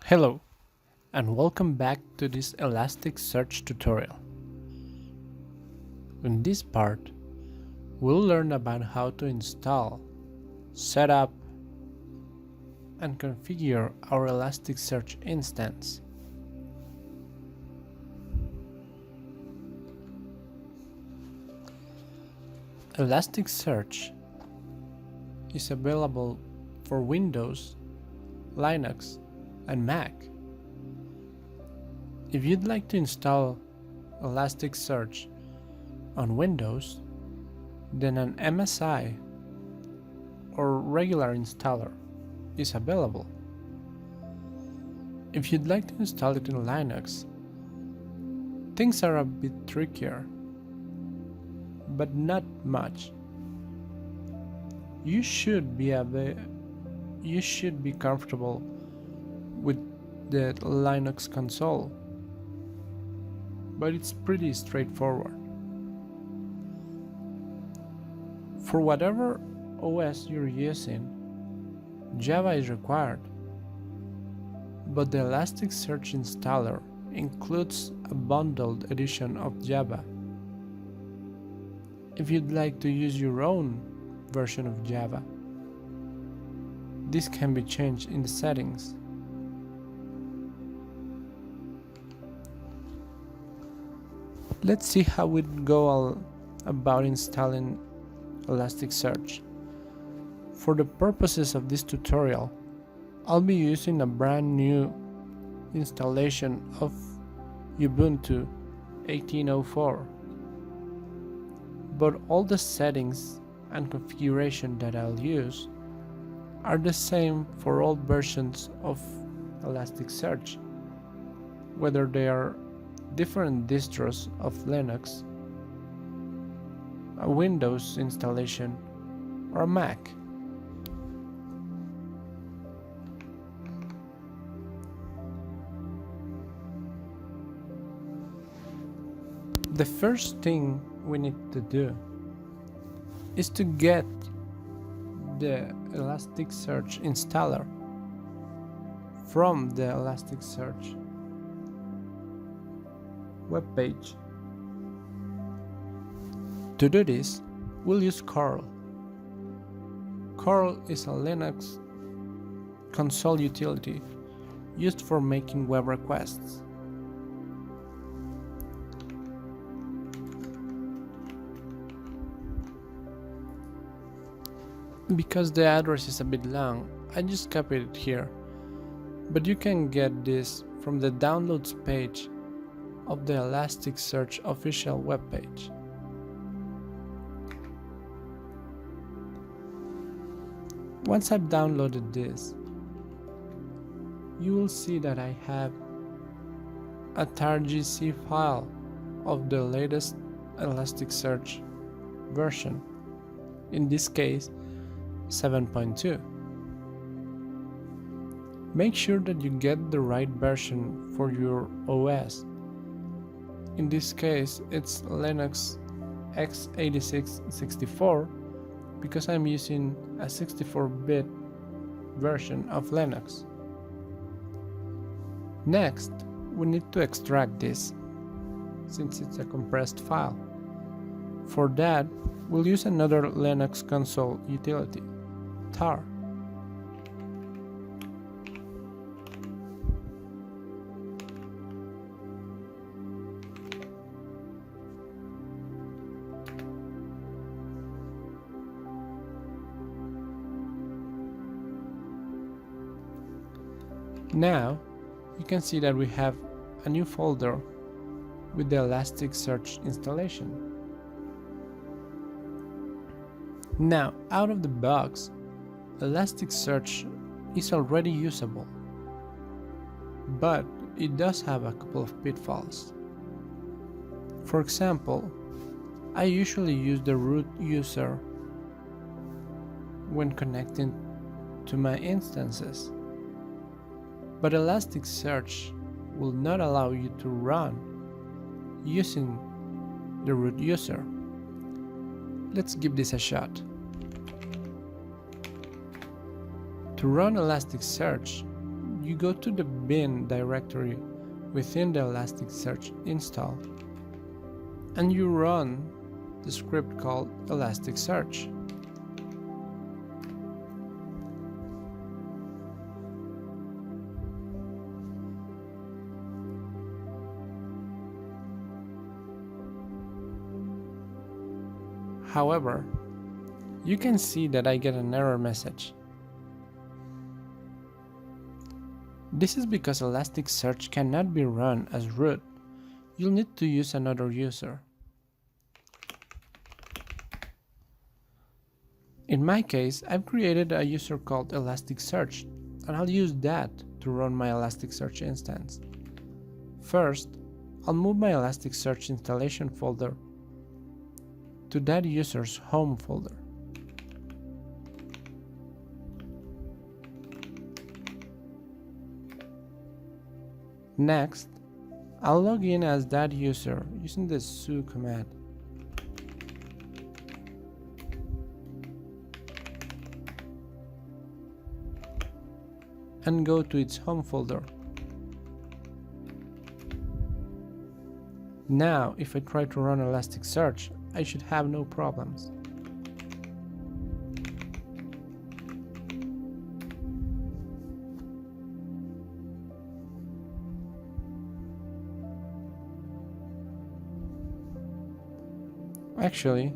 Hello, and welcome back to this Elasticsearch tutorial. In this part, we'll learn about how to install, set up, and configure our Elasticsearch instance. Elasticsearch is available for Windows, Linux, and Mac. If you'd like to install Elasticsearch on Windows, then an MSI or regular installer is available. If you'd like to install it in Linux, things are a bit trickier, but not much. You should be comfortable with the Linux console, but it's pretty straightforward. For whatever OS you're using, Java is required, but the Elasticsearch installer includes a bundled edition of Java. If you'd like to use your own version of Java, this can be changed in the settings. Let's see how we'd go about installing Elasticsearch. For the purposes of this tutorial, I'll be using a brand new installation of Ubuntu 18.04, but all the settings and configuration that I'll use are the same for all versions of Elasticsearch, whether they are different distros of Linux, a Windows installation, or a Mac. The first thing we need to do is to get the Elasticsearch installer from the Elasticsearch webpage. To do this, we'll use curl. Curl is a Linux console utility used for making web requests. Because the address is a bit long, I just copied it here, but you can get this from the downloads page of the Elasticsearch official webpage. Once I've downloaded this, you will see that I have a tar.gc file of the latest Elasticsearch version, in this case 7.2. Make sure that you get the right version for your OS. In this case, it's Linux x86-64 because I'm using a 64-bit version of Linux. Next, we need to extract this, since it's a compressed file. For that, we'll use another Linux console utility, tar. Now, you can see that we have a new folder with the Elasticsearch installation. Now, out of the box, Elasticsearch is already usable, but it does have a couple of pitfalls. For example, I usually use the root user when connecting to my instances. But ElasticSearch will not allow you to run using the root user. Let's give this a shot. To run ElasticSearch, you go to the bin directory within the ElasticSearch install, and you run the script called ElasticSearch. However, you can see that I get an error message. This is because ElasticSearch cannot be run as root. You'll need to use another user. In my case, I've created a user called ElasticSearch, and I'll use that to run my ElasticSearch instance. First, I'll move my ElasticSearch installation folder to that user's home folder. Next, I'll log in as that user using the su command. And go to its home folder. Now, if I try to run ElasticSearch, I should have no problems. Actually,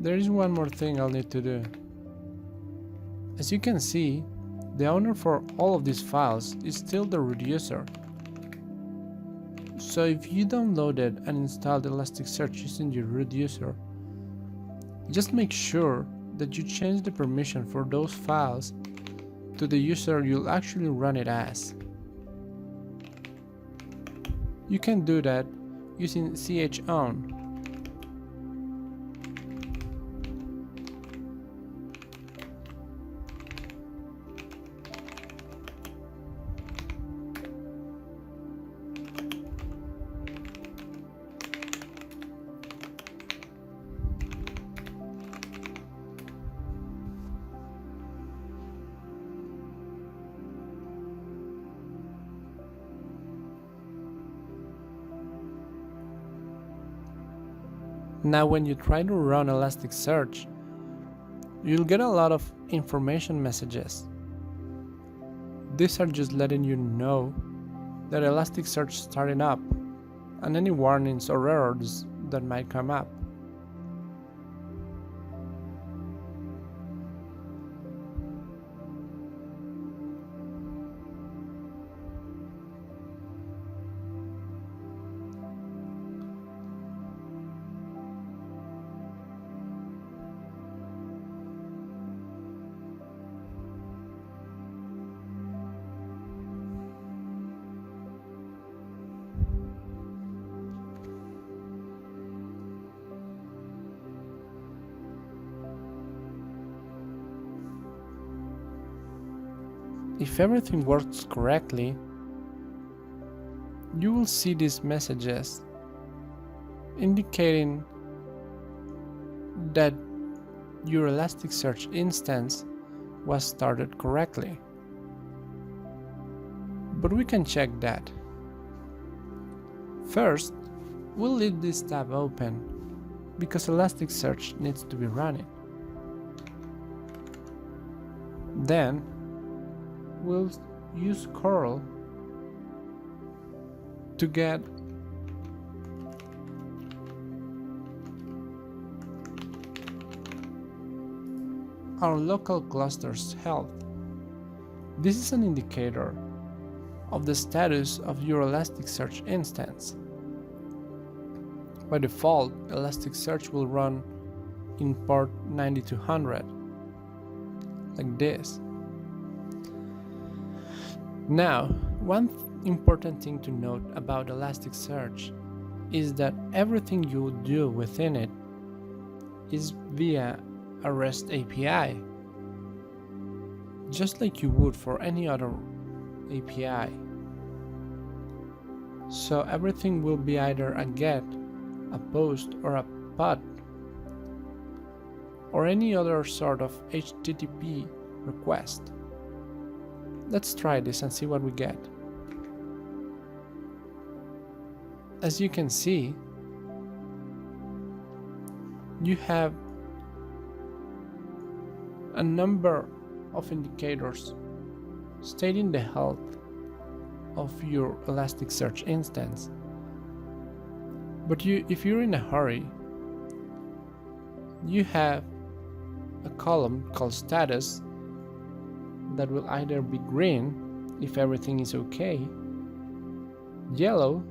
there is one more thing I'll need to do. As you can see, the owner for all of these files is still the root user. So if you downloaded and installed ElasticSearch using your root user, just make sure that you change the permission for those files to the user you'll actually run it as. You can do that using chown. Now when you try to run ElasticSearch, you'll get a lot of information messages. These are just letting you know that ElasticSearch is starting up and any warnings or errors that might come up. If everything works correctly, you will see these messages indicating that your ElasticSearch instance was started correctly. But we can check that. First, we'll leave this tab open because ElasticSearch needs to be running. Then, we'll use curl to get our local cluster's health. This is an indicator of the status of your ElasticSearch instance. By default, ElasticSearch will run in port 9200, like this. Now, one important thing to note about ElasticSearch is that everything you do within it is via a REST API. just like you would for any other API. So everything will be either a GET, a POST, or a POT, or any other sort of HTTP request. Let's try this and see what we get. As you can see, you have a number of indicators stating the health of your ElasticSearch instance. But if you're in a hurry, you have a column called status that will either be green if everything is okay, yellow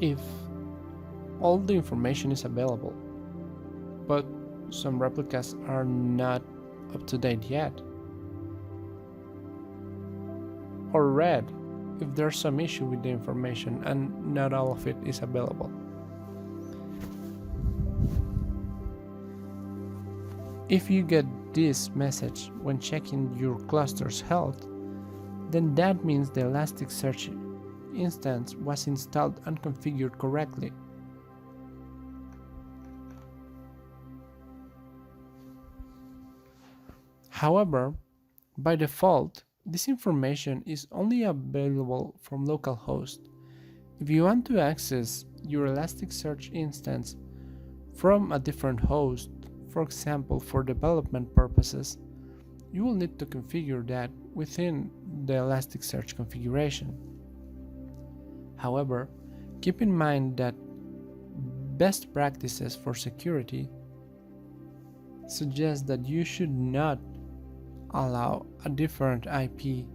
if all the information is available, but some replicas are not up to date yet, or red if there's some issue with the information and not all of it is available. If you get this message when checking your cluster's health, then that means the ElasticSearch instance was installed and configured correctly. However, by default, this information is only available from localhost. If you want to access your ElasticSearch instance from a different host, for example for development purposes, you will need to configure that within the ElasticSearch configuration. However, keep in mind that best practices for security suggest that you should not allow a different IP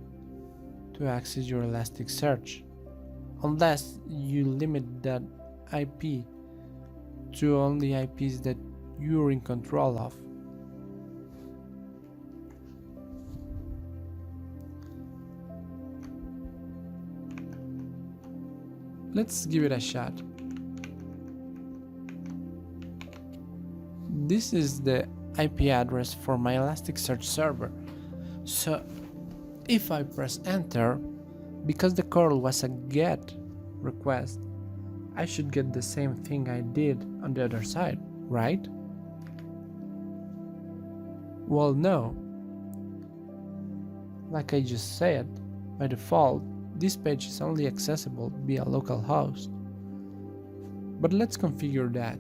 to access your ElasticSearch unless you limit that IP to only IPs that you're in control of. Let's give it a shot. This is the IP address for my ElasticSearch server. So if I press enter, because the curl was a GET request, I should get the same thing I did on the other side, right? Well, no. Like I just said, by default, this page is only accessible via localhost. But let's configure that.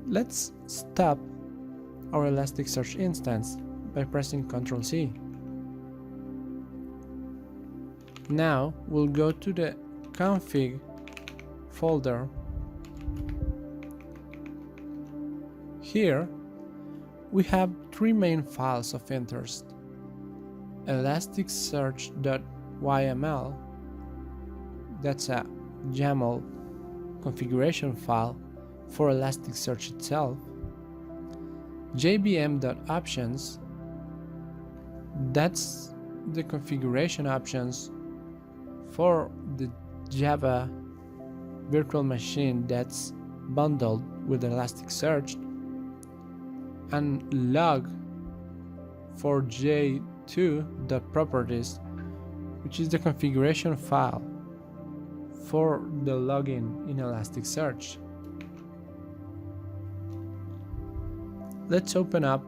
Let's stop our ElasticSearch instance by pressing Ctrl+C. Now we'll go to the config folder. Here we have three main files of interest: elasticsearch.yml, that's a YAML configuration file for Elasticsearch itself; jvm.options, that's the configuration options for the Java virtual machine that's bundled with Elasticsearch; and log for j2.properties, which is the configuration file for the login in Elasticsearch. Let's open up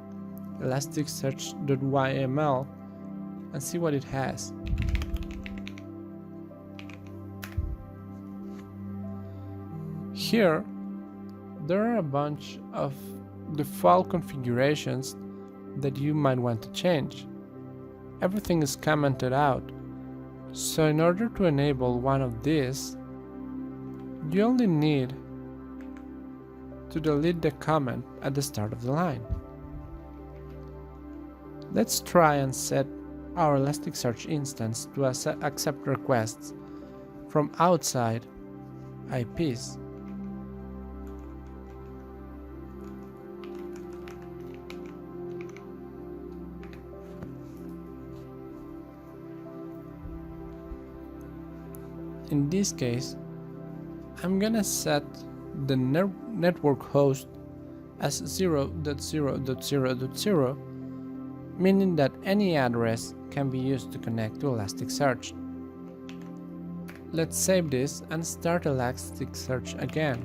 elasticsearch.yml and see what it has. Here, there are a bunch of default configurations that you might want to change. Everything is commented out, so in order to enable one of these, you only need to delete the comment at the start of the line. Let's try and set our Elasticsearch instance to accept requests from outside IPs. In this case, I'm gonna set the network host as 0.0.0.0, meaning that any address can be used to connect to Elasticsearch. Let's save this and start Elasticsearch again.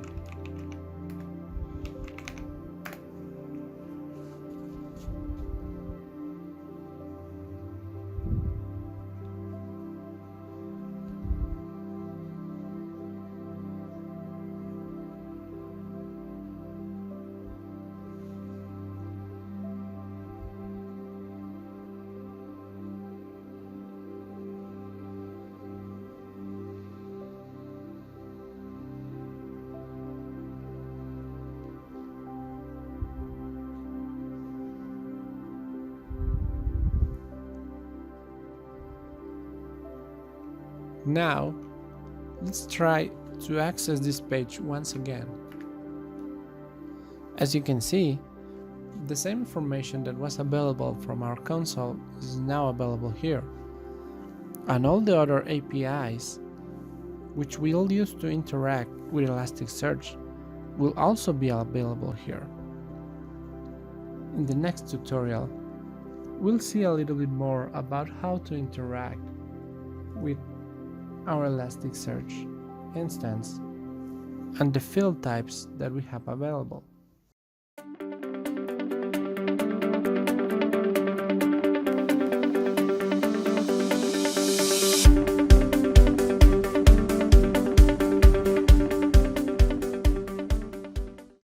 Now, let's try to access this page once again. As you can see, the same information that was available from our console is now available here. And all the other APIs, which we'll use to interact with Elasticsearch, will also be available here. In the next tutorial, we'll see a little bit more about how to interact with our Elasticsearch instance and the field types that we have available.